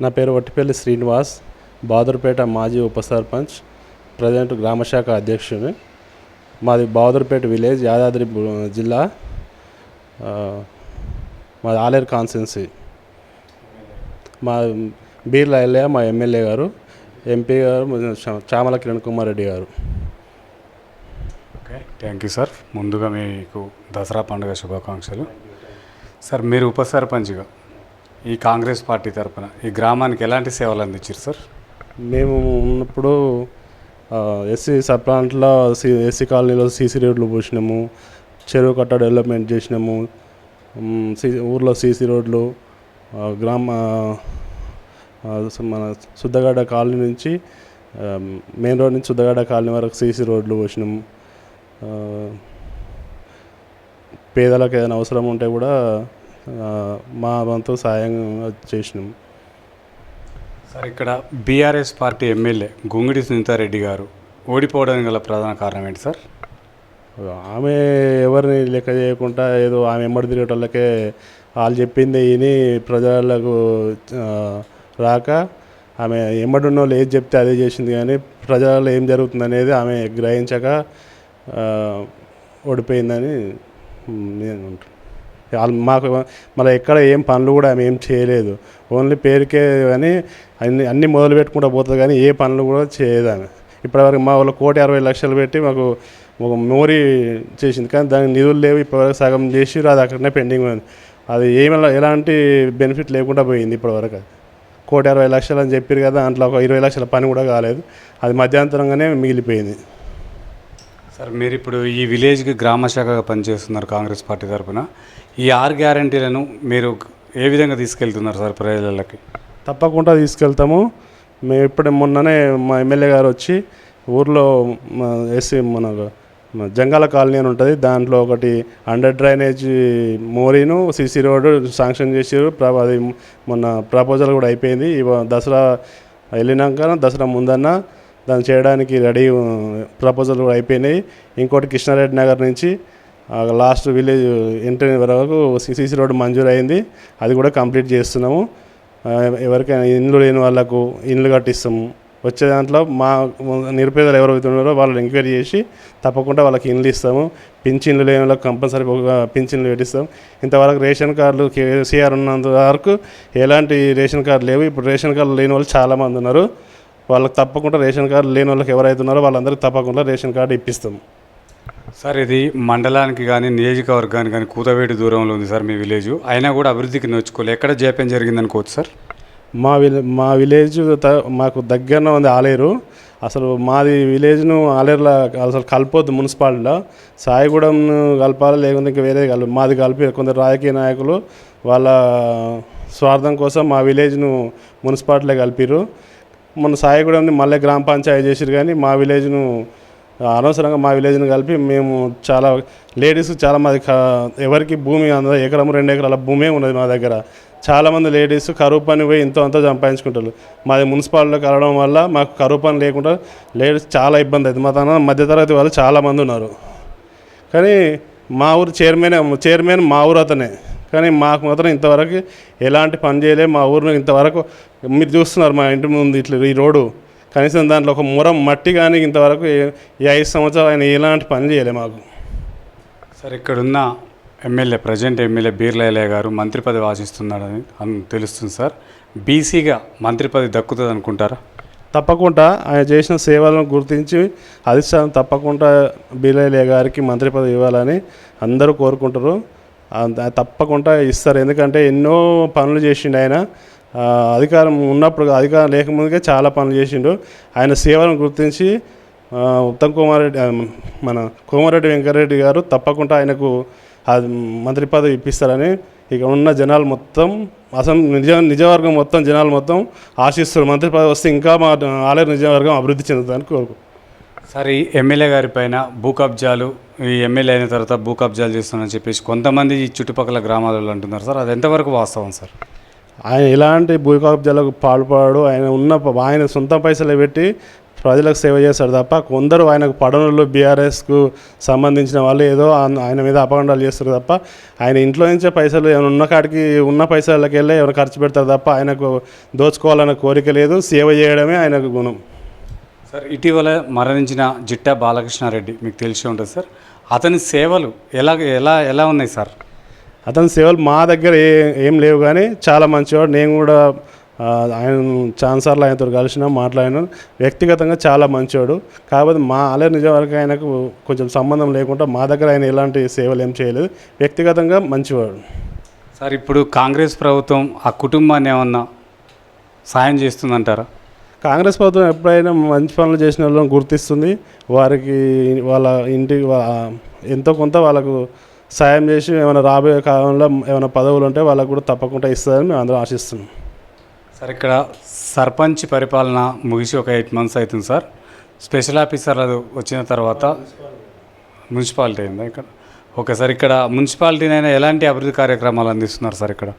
నా పేరు వట్టిపల్లి శ్రీనివాస్, బహదూర్పేట మాజీ ఉప సర్పంచ్, ప్రజెంట్ గ్రామశాఖ అధ్యక్షుని. మాది బహదూర్పేట విలేజ్, యాదాద్రి జిల్లా. మాది ఆలేరు కాన్స్టిట్యున్సీ. మా బీర్ల ఎల్లయ్య మా ఎమ్మెల్యే గారు, ఎంపీ గారు చామల కిరణ్ కుమార్ రెడ్డి గారు. Okay, thank you sir. ముందుగా మీకు దసరా పండుగ శుభాకాంక్షలు. సార్, మీరు ఉప సర్పంచ్గా ఈ కాంగ్రెస్ పార్టీ తరఫున ఈ గ్రామానికి ఎలాంటి సేవలు అందించారు సార్? మేము ఉన్నప్పుడు ఎస్సీ సబ్ ప్లాంట్లో ఎస్సీ కాలనీలో సీసీ రోడ్లు పోసినాము, చెరువు కట్ట డెవలప్మెంట్ చేసినాము, ఊర్లో సీసీ రోడ్లు, మన సుద్దగడ్డ కాలనీ నుంచి మెయిన్ రోడ్ నుంచి సుద్దగడ్డ కాలనీ వరకు సీసీ రోడ్లు పోసినాము. పేదలకు ఏదైనా అవసరం ఉంటే కూడా మా వంతు సాయం చేసినాం. సార్, ఇక్కడ BRS party MLA Gongidi Sunitha Reddy గారు ఓడిపోవడానికి గల ప్రధాన కారణం ఏంటి సార్? ఆమె ఎవరిని లెక్క చేయకుండా ఏదో ఆమె ఎమ్మడి తిరిగేటోళ్ళకే వాళ్ళు చెప్పింది విని ప్రజలకు రాక ఆమె ఎమ్మడి ఉన్న వాళ్ళు ఏది చెప్తే అదే చేసింది, కానీ ప్రజలలో ఏం జరుగుతుంది అనేది ఆమె గ్రహించక ఓడిపోయిందని నేను అంటున్నాను. మాకు మళ్ళీ ఎక్కడ ఏం పనులు కూడా ఆమె ఏం చేయలేదు, ఓన్లీ పేరుకే. కానీ అన్నీ మొదలు పెట్టుకుంటూ పోతుంది, కానీ ఏ పనులు కూడా చేయదు ఆమె. ఇప్పటివరకు మా వాళ్ళు 1,60,00,000 పెట్టి మాకు ఒక మోరీ చేసింది, కానీ దానికి నిధులు లేవు. ఇప్పటివరకు సగం చేసి అది అక్కడనే పెండింగ్ ఉంది. అది ఎలాంటి బెనిఫిట్ లేకుండా పోయింది ఇప్పటివరకు. 1,60,00,000 అని చెప్పారు కదా, దాంట్లో ఒక 20 లక్షల పని కూడా కాలేదు, అది మధ్యాంతరంగానే మిగిలిపోయింది. సార్, మీరు ఇప్పుడు ఈ విలేజ్కి గ్రామశాఖగా పనిచేస్తున్నారు కాంగ్రెస్ పార్టీ తరఫున. ఈ 6 గ్యారంటీలను మీరు ఏ విధంగా తీసుకెళ్తున్నారు సార్ ప్రజలకి? తప్పకుండా తీసుకెళ్తాము. మేము ఇప్పుడే మొన్ననే మా ఎమ్మెల్యే గారు వచ్చి ఊర్లో ఎస్సీ మన జంగాల కాలనీ అని ఉంటుంది, దాంట్లో ఒకటి అండర్ డ్రైనేజ్ మోరీను సీసీ రోడ్డు శాంక్షన్ చేసారు. అది మొన్న ప్రపోజల్ కూడా అయిపోయింది. దసరా వెళ్ళినాక దసరా ముందన్న దాన్ని చేయడానికి రెడీ ప్రపోజల్ కూడా అయిపోయినాయి. ఇంకోటి కృష్ణారెడ్డి నగర్ నుంచి లాస్ట్ విలేజ్ ఎంట్రీ వరకు సీసీ రోడ్డు మంజూరు అయింది, అది కూడా కంప్లీట్ చేస్తున్నాము. ఎవరికైనా ఇండ్లు లేని వాళ్ళకు ఇండ్లు కట్టిస్తాము. వచ్చే దాంట్లో మా నిరుపేదలు ఎవరైతే ఉన్నారో వాళ్ళని ఎంక్వైరీ చేసి తప్పకుండా వాళ్ళకి ఇండ్లు ఇస్తాము. పింఛన్లు లేని వాళ్ళకి కంపల్సరీ పింఛన్లు పెట్టిస్తాం. ఇంతవరకు రేషన్ కార్డులు కేసీఆర్ ఉన్నంత వరకు ఎలాంటి రేషన్ కార్డు లేవు. ఇప్పుడు రేషన్ కార్డులు లేని వాళ్ళు చాలామంది ఉన్నారు. వాళ్ళకి తప్పకుండా రేషన్ కార్డు లేని వాళ్ళకి ఎవరైతే ఉన్నారో వాళ్ళందరికీ తప్పకుండా రేషన్ కార్డు ఇప్పిస్తాము. సార్, ఇది మండలానికి కానీ నియోజకవర్గానికి కానీ కూతవేటి దూరంలో ఉంది సార్ మీ విలేజ్, అయినా కూడా అభివృద్ధికి నోచుకోలేదు. ఎక్కడ జాప్యం జరిగిందనుకోవచ్చు సార్? మా విలేజ్ మాకు దగ్గరనే ఉంది ఆలేరు. అసలు మాది విలేజ్ను ఆలేరులో అసలు కలపొద్దు, మున్సిపాలిటీలో సాయిగూడెంను కలపాలి, లేకుంటే ఇంకా వేరే మాది కలిపి కొందరు రాజకీయ నాయకులు వాళ్ళ స్వార్థం కోసం మా విలేజ్ను మున్సిపాలిటీలో కలిపారు. మొన్న సాయిగూడెంని మళ్ళీ గ్రామ పంచాయతీ చేసారు, కానీ మా విలేజ్ను అనవసరంగా మా విలేజ్ను కలిపి మేము చాలా లేడీస్ చాలా మంది ఎవరికి భూమి అందరూ 1 ఎకరం 2 ఎకరాల భూమే ఉన్నది మా దగ్గర. చాలామంది లేడీస్ కరువు పని పోయి ఎంతో అంతా సంపాదించుకుంటారు. మాది మున్సిపాలిటీలో కలవడం వల్ల మాకు కరువు పని లేకుండా లేడీస్ చాలా ఇబ్బంది అవుతుంది. మా తన మధ్యతరగతి వాళ్ళు చాలామంది ఉన్నారు, కానీ మా ఊరు చైర్మన్ మా ఊరు అతనే, కానీ మాకు మాత్రం ఇంతవరకు ఎలాంటి పని చేయలేదు. మా ఊరిని ఇంతవరకు మీరు చూస్తున్నారు, మా ఇంటి ముందు ఇట్లా ఈ రోడ్డు కనీసం దాంట్లో ఒక మురం మట్టి కానీ ఇంతవరకు ఈ 5 సంవత్సరాలు ఆయన ఎలాంటి పని చేయలేదు మాకు. సార్, ఇక్కడున్న MLA present MLA Beerla Ellaiah గారు మంత్రి పదవి ఆశిస్తున్నాడని తెలుస్తుంది సార్. బీసీగా మంత్రి పదవి దక్కుతుంది అనుకుంటారా? తప్పకుండా ఆయన చేసిన సేవలను గుర్తించి అధిష్టానం తప్పకుండా బీర్ల ఎల్లయ్య గారికి మంత్రి పదవి ఇవ్వాలని అందరూ కోరుకుంటారు. తప్పకుండా ఇస్తారు, ఎందుకంటే ఎన్నో పనులు చేసిండు ఆయన. అధికారం ఉన్నప్పుడు, అధికారం లేకముందుకే చాలా పనులు చేసిండు. ఆయన సేవలను గుర్తించి ఉత్తమ్ కుమార్ రెడ్డి, మన కోమారెడ్డి వెంకరెడ్డి గారు తప్పకుండా ఆయనకు మంత్రి పదవి ఇప్పిస్తారని ఇక ఉన్న జనాలు మొత్తం, అసలు నిజవర్గం మొత్తం జనాలు మొత్తం ఆశిస్తారు. మంత్రి పదవి వస్తే ఇంకా మా ఆలేరు నిజవర్గం అభివృద్ధి చెందుతుందని కోరుకు. సార్, ఈ ఎమ్మెల్యే గారి పైన భూ కబ్జాలు, ఈ ఎమ్మెల్యే అయిన తర్వాత భూ కబ్జాలు చేస్తున్నారని చెప్పేసి కొంతమంది ఈ చుట్టుపక్కల గ్రామాలలో అంటున్నారు సార్, అది ఎంతవరకు వాస్తవం సార్? ఆయన ఎలాంటి భూ కబ్జాలకు పాల్పడాడు. ఆయన సొంత పైసలు పెట్టి ప్రజలకు సేవ చేస్తాడు తప్ప కొందరు ఆయనకు పడనులు బీఆర్ఎస్కు సంబంధించిన వాళ్ళు ఏదో ఆయన మీద అపగండాలు చేస్తారు తప్ప ఆయన ఇంట్లో నుంచే పైసలు ఏమైనా ఉన్న కాడికి ఉన్న పైసలకి వెళ్ళి ఎవరు ఖర్చు పెడతారు తప్ప ఆయనకు దోచుకోవాలన్న కోరిక లేదు, సేవ చేయడమే ఆయనకు గుణం. సార్ ఇటీవల మరణించిన జిట్టా బాలకృష్ణారెడ్డి మీకు తెలిసి ఉంటుంది సార్. అతని సేవలు ఎలా ఎలా ఎలా ఉన్నాయి సార్? అతని సేవలు మా దగ్గర ఏం లేవు కానీ చాలా మంచివాడు. నేను కూడా ఆయన ఛాన్సర్లు ఆయనతో కలిసిన మాట్లాడిన వ్యక్తిగతంగా చాలా మంచివాడు. కాకపోతే మా ఆలయ నిజవరకు ఆయనకు కొంచెం సంబంధం లేకుండా మా దగ్గర ఆయన ఎలాంటి సేవలు ఏం చేయలేదు. వ్యక్తిగతంగా మంచివాడు. సార్ ఇప్పుడు కాంగ్రెస్ ప్రభుత్వం ఆ కుటుంబాన్ని ఏమన్నా సాయం చేస్తుందంటారా? కాంగ్రెస్ ప్రభుత్వం ఎప్పుడైనా మంచి పనులు చేసిన వాళ్ళని గుర్తిస్తుంది. వారికి వాళ్ళ ఇంటికి ఎంతో కొంత వాళ్ళకు సాయం చేసి ఏమైనా రాబోయే కాలంలో ఏమైనా పదవులు ఉంటే వాళ్ళకు కూడా తప్పకుండా ఇస్తుందని మేము అందరం ఆశిస్తున్నాం. సార్ ఇక్కడ సర్పంచ్ పరిపాలన ముగిసి ఒక 8 months అవుతుంది సార్. స్పెషల్ ఆఫీసర్లు వచ్చిన తర్వాత మున్సిపాలిటీ అయిందా ఇక్కడ? ఓకే సార్, ఇక్కడ మున్సిపాలిటీనైనా ఎలాంటి అభివృద్ధి కార్యక్రమాలు అందిస్తున్నారు సార్ ఇక్కడ?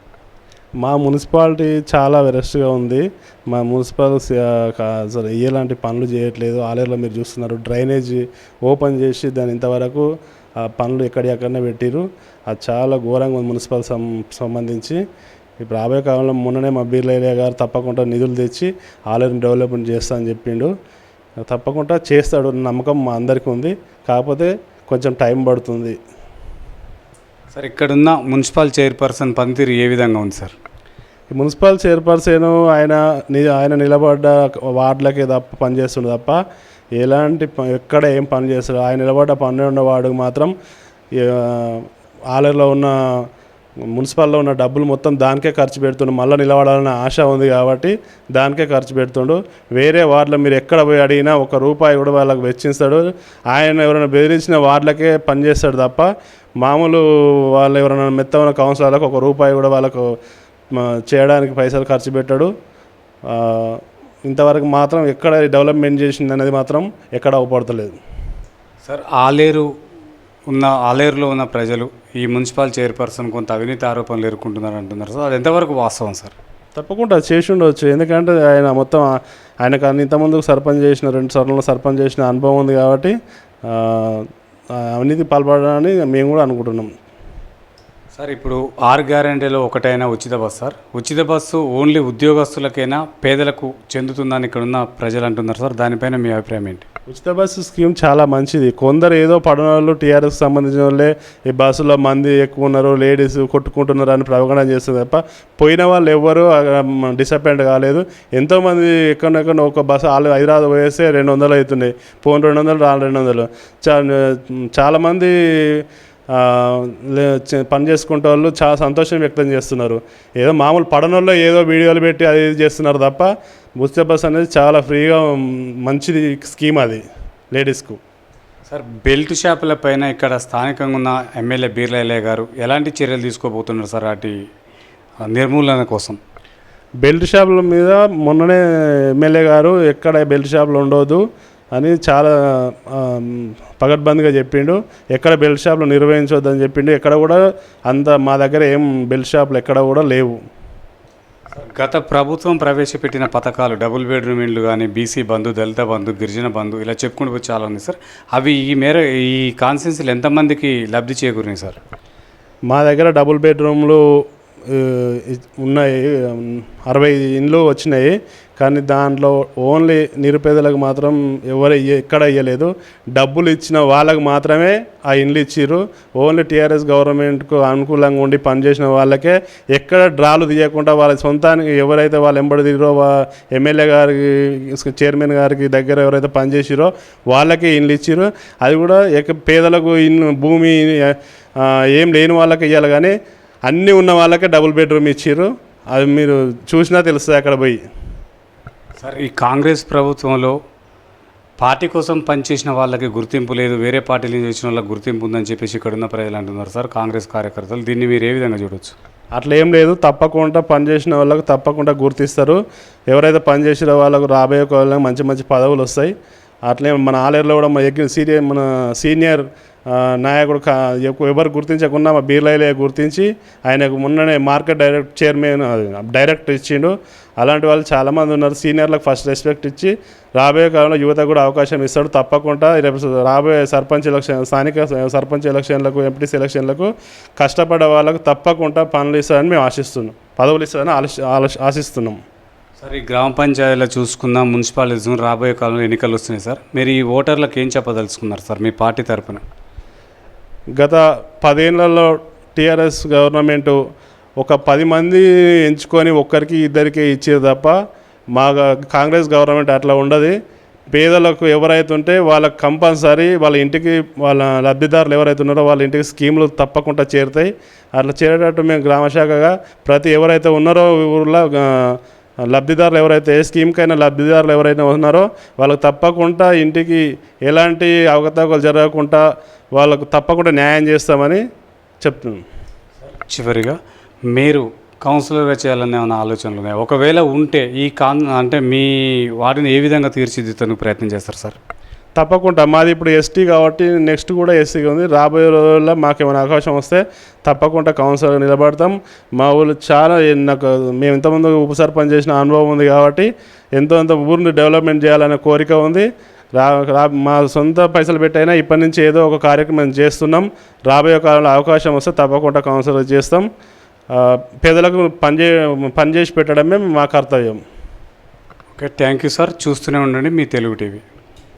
మా మున్సిపాలిటీ చాలా వెరస్ట్గా ఉంది. మా మున్సిపల్ అసలు ఎలాంటి పనులు చేయట్లేదు. ఆలయంలో మీరు చూస్తున్నారు డ్రైనేజీ ఓపెన్ చేసి దాని ఇంతవరకు ఆ పనులు ఎక్కడెక్కడనే పెట్టిరు. అది చాలా ఘోరంగా ఉంది మున్సిపల్ సంబంధించి. ఇప్పుడు రాబోయే కాలంలో మొన్ననే మా బీర్లయ్య గారు తప్పకుండా నిధులు తెచ్చి ఆలయం డెవలప్మెంట్ చేస్తా అని చెప్పిండు. తప్పకుండా చేస్తాడు నమ్మకం మా అందరికీ ఉంది. కాకపోతే కొంచెం టైం పడుతుంది. సార్ ఇక్కడున్న మున్సిపల్ చైర్పర్సన్ పనితీరు ఏ విధంగా ఉంది సార్? మున్సిపల్ చైర్పర్సన్ ఆయన నిలబడ్డ వార్డులకే తప్ప పనిచేస్తుండే తప్ప ఎలాంటి ఎక్కడ ఏం పని చేస్తాడు. ఆయన నిలబడ్డ 12వ వార్డుకు మాత్రం ఆలయంలో ఉన్న మున్సిపల్లో ఉన్న డబ్బులు మొత్తం దానికే ఖర్చు పెడుతుండు. మళ్ళీ నిలబడాలన్న ఆశ ఉంది కాబట్టి దానికే ఖర్చు పెడుతుండు. వేరే వార్డులో మీరు ఎక్కడ పోయి అడిగినా ₹1 కూడా వాళ్ళకు వెచ్చించాడు. ఆయన ఎవరైనా బెదిరించిన వార్డులకే పనిచేస్తాడు తప్ప మామూలు వాళ్ళు ఎవరైనా మెత్తమైన కౌన్సిలర్లకు ₹1 కూడా వాళ్ళకు చేయడానికి పైసలు ఖర్చు పెట్టాడు. ఇంతవరకు మాత్రం ఎక్కడ డెవలప్మెంట్ చేసింది అనేది మాత్రం ఎక్కడ అవపడతలేదు. సార్ ఆలేరులో ఉన్న ప్రజలు ఈ మున్సిపల్ చైర్పర్సన్ కొంత అవినీతి ఆరోపణలు ఎదుర్కొంటున్నారు అంటున్నారు సార్. అది ఎంతవరకు వాస్తవం సార్? తప్పకుండా చేసి ఉండవచ్చు. ఎందుకంటే ఆయన మొత్తం ఆయనకు ఇంతకుముందు సర్పంచ్ చేసిన 2 సార్లు సర్పంచ్ చేసిన అనుభవం ఉంది కాబట్టి అవినీతి పాల్పడాలని మేము కూడా అనుకుంటున్నాం. సార్ ఇప్పుడు 6 గ్యారెంటీలో ఒకటైనా ఉచిత బస్సు సార్. ఉచిత బస్సు ఓన్లీ ఉద్యోగస్తులకైనా పేదలకు చెందుతుందని ఇక్కడ ఉన్న ప్రజలు అంటున్నారు సార్. దానిపైన మీ అభిప్రాయం ఏంటి? ఉచిత బస్సు స్కీమ్ చాలా మంచిది. కొందరు ఏదో పడనోళ్ళు టీఆర్ఎస్కి సంబంధించిన వాళ్ళే ఈ బస్సులో మంది ఎక్కువ ఉన్నారు, లేడీస్ కొట్టుకుంటున్నారు అని ప్రవగణ చేస్తుంది తప్ప పోయిన వాళ్ళు ఎవ్వరూ డిసప్పాయింట్ కాలేదు. ఎంతోమంది ఎక్కడెక్కడ ఒక బస్సు హైదరాబాద్ పోయేస్తే 200 అవుతున్నాయి, పోను 200 రాను 200. చాలామంది పని చేసుకుంటే వాళ్ళు చాలా సంతోషం వ్యక్తం చేస్తున్నారు. ఏదో మామూలు పడనోళ్ళు ఏదో వీడియోలు పెట్టి అది చేస్తున్నారు తప్ప ఉచిత బస్ అనేది చాలా ఫ్రీగా మంచిది స్కీమ్ అది లేడీస్కు. సార్ బెల్ట్ షాపుల పైన ఇక్కడ స్థానికంగా ఉన్న ఎమ్మెల్యే బీర్లయ్య గారు ఎలాంటి చర్యలు తీసుకోబోతున్నారు సార్ వాటి నిర్మూలన కోసం? బెల్ట్ షాపుల మీద మొన్ననే ఎమ్మెల్యే గారు ఎక్కడ బెల్ట్ షాపులు ఉండవద్దు అని చాలా పగడ్బందీగా చెప్పిండు. ఎక్కడ బెల్ట్ షాపులు నిర్వహించవద్దని చెప్పిండు. ఎక్కడ కూడా మా దగ్గర ఏం బెల్ట్ షాపులు ఎక్కడ కూడా లేవు. గత ప్రభుత్వం ప్రవేశపెట్టిన పథకాలు డబుల్ బెడ్రూమ్ ఇండ్లు కానీ, బీసీ బంధు, దళిత బంధు, గిరిజన బంధు ఇలా చెప్పుకుంటూ పోయి చాలా ఉంది సార్. అవి ఈ కాన్స్టిట్యున్సీలు ఎంతమందికి లబ్ధి చేకూరినాయి సార్? మా దగ్గర డబుల్ బెడ్రూమ్లు ఉన్నాయి, 60 ఇండ్లు వచ్చినాయి. కానీ దాంట్లో ఓన్లీ నిరుపేదలకు మాత్రం ఎక్కడ ఇవ్వలేదు. డబ్బులు ఇచ్చిన వాళ్ళకు మాత్రమే ఆ ఇండ్లు ఇచ్చిర్రు. ఓన్లీ టీఆర్ఎస్ గవర్నమెంట్కు అనుకూలంగా ఉండి పనిచేసిన వాళ్ళకే ఎక్కడ డ్రాలు తీయకుండా వాళ్ళ సొంతానికి ఎవరైతే వాళ్ళు ఎంబడి తిరిరో ఎమ్మెల్యే గారికి చైర్మన్ గారికి దగ్గర ఎవరైతే పనిచేసిరో వాళ్ళకే ఇండ్లు ఇచ్చిర్రు. అది కూడా పేదలకు భూమి ఏం లేని వాళ్ళకి ఇవ్వాలి కానీ అన్నీ ఉన్న వాళ్ళకే డబుల్ బెడ్రూమ్ ఇచ్చిర్రు. అది మీరు చూసినా తెలుస్తుంది అక్కడ పోయి. సార్ ఈ కాంగ్రెస్ ప్రభుత్వంలో పార్టీ కోసం పనిచేసిన వాళ్ళకి గుర్తింపు లేదు, వేరే పార్టీల నుంచి వచ్చిన వాళ్ళకి గుర్తింపు ఉందని చెప్పేసి ఇక్కడ ఉన్న ప్రజలు అంటున్నారు సార్, కాంగ్రెస్ కార్యకర్తలు. దీన్ని మీరు ఏ విధంగా చూడవచ్చు? అట్లా ఏం లేదు. తప్పకుండా పనిచేసిన వాళ్ళకు తప్పకుండా గుర్తిస్తారు. ఎవరైతే పనిచేసిన వాళ్ళకు రాబోయే వాళ్ళకి మంచి మంచి పదవులు వస్తాయి. అట్లే మన ఆలేరులో కూడా మన సీనియర్ నాయకుడు ఎవరు గుర్తించకుండా మా బీర్లయ్య గుర్తించి ఆయనకు మొన్ననే మార్కెట్ చైర్మన్ డైరెక్టర్ ఇచ్చిండు. అలాంటి వాళ్ళు చాలామంది ఉన్నారు. సీనియర్లకు ఫస్ట్ రెస్పెక్ట్ ఇచ్చి రాబోయే కాలంలో యువత కూడా అవకాశం ఇస్తాడు. తప్పకుండా రేపు రాబోయే సర్పంచ్ ఎలక్షన్, స్థానిక సర్పంచ్ ఎలక్షన్లకు, ఎంపీటీసీ ఎలక్షన్లకు కష్టపడే వాళ్ళకు తప్పకుండా పనులు ఇస్తారని మేము ఆశిస్తున్నాం, పదవులు ఇస్తారని ఆశిస్తున్నాం. సార్ ఈ గ్రామ పంచాయతీలో చూసుకుందాం, మున్సిపాలిటీస్ రాబోయే కాలంలో ఎన్నికలు వస్తున్నాయి సార్. మీరు ఈ ఓటర్లకు ఏం చెప్పదలుచుకున్నారు సార్ మీ పార్టీ తరపున? గత 10 ఏళ్లలో టీఆర్ఎస్ గవర్నమెంటు ఒక 10 మంది ఎంచుకొని ఒక్కరికి ఇద్దరికి ఇచ్చేది తప్ప మా కాంగ్రెస్ గవర్నమెంట్ అట్లా ఉండదు. పేదలకు ఎవరైతే ఉంటే వాళ్ళకి కంపల్సరీ వాళ్ళ ఇంటికి, వాళ్ళ లబ్ధిదారులు ఎవరైతే ఉన్నారో వాళ్ళ ఇంటికి స్కీములు తప్పకుండా చేరుతాయి. అట్లా చేరేటట్టు మేము గ్రామశాఖగా ప్రతి ఎవరైతే ఉన్నారో ఊళ్ళో లబ్ధిదారులు ఎవరైతే, ఏ స్కీమ్కైనా లబ్ధిదారులు ఎవరైతే ఉన్నారో వాళ్ళకు తప్పకుండా ఇంటికి ఎలాంటి అవకతవకలు జరగకుండా వాళ్ళకు తప్పకుండా న్యాయం చేస్తామని చెప్తున్నాం. చివరిగా మీరు కౌన్సిలర్గా చేయాలనే ఏమైనా ఆలోచనలు ఉన్నాయి? ఒకవేళ ఉంటే ఈ అంటే మీ వాటిని ఏ విధంగా తీర్చిదిద్దడానికి ప్రయత్నం చేస్తారు సార్? తప్పకుండా మాది ఇప్పుడు ఎస్టీ కాబట్టి నెక్స్ట్ కూడా ఎస్సీగా ఉంది. రాబోయే రోజుల్లో మాకేమైనా అవకాశం వస్తే తప్పకుండా కౌన్సిలర్గా నిలబడతాం. మా ఊళ్ళు చాలా నాకు మేము ఇంతకుముందు ఉప సర్పంచ్ చేసిన అనుభవం ఉంది కాబట్టి ఎంతో ఊరిని డెవలప్మెంట్ చేయాలనే కోరిక ఉంది. మా సొంత పైసలు పెట్టైనా ఇప్పటి నుంచి ఏదో ఒక కార్యక్రమం చేస్తున్నాం. రాబోయే కాలంలో అవకాశం వస్తే తప్పకుండా కౌన్సిలర్ చేస్తాం. పేదలకు పనిచేసి పెట్టడమే మా కర్తవ్యం. Okay, thank you sir. చూస్తూనే ఉండండి మీ తెలుగు టీవీ.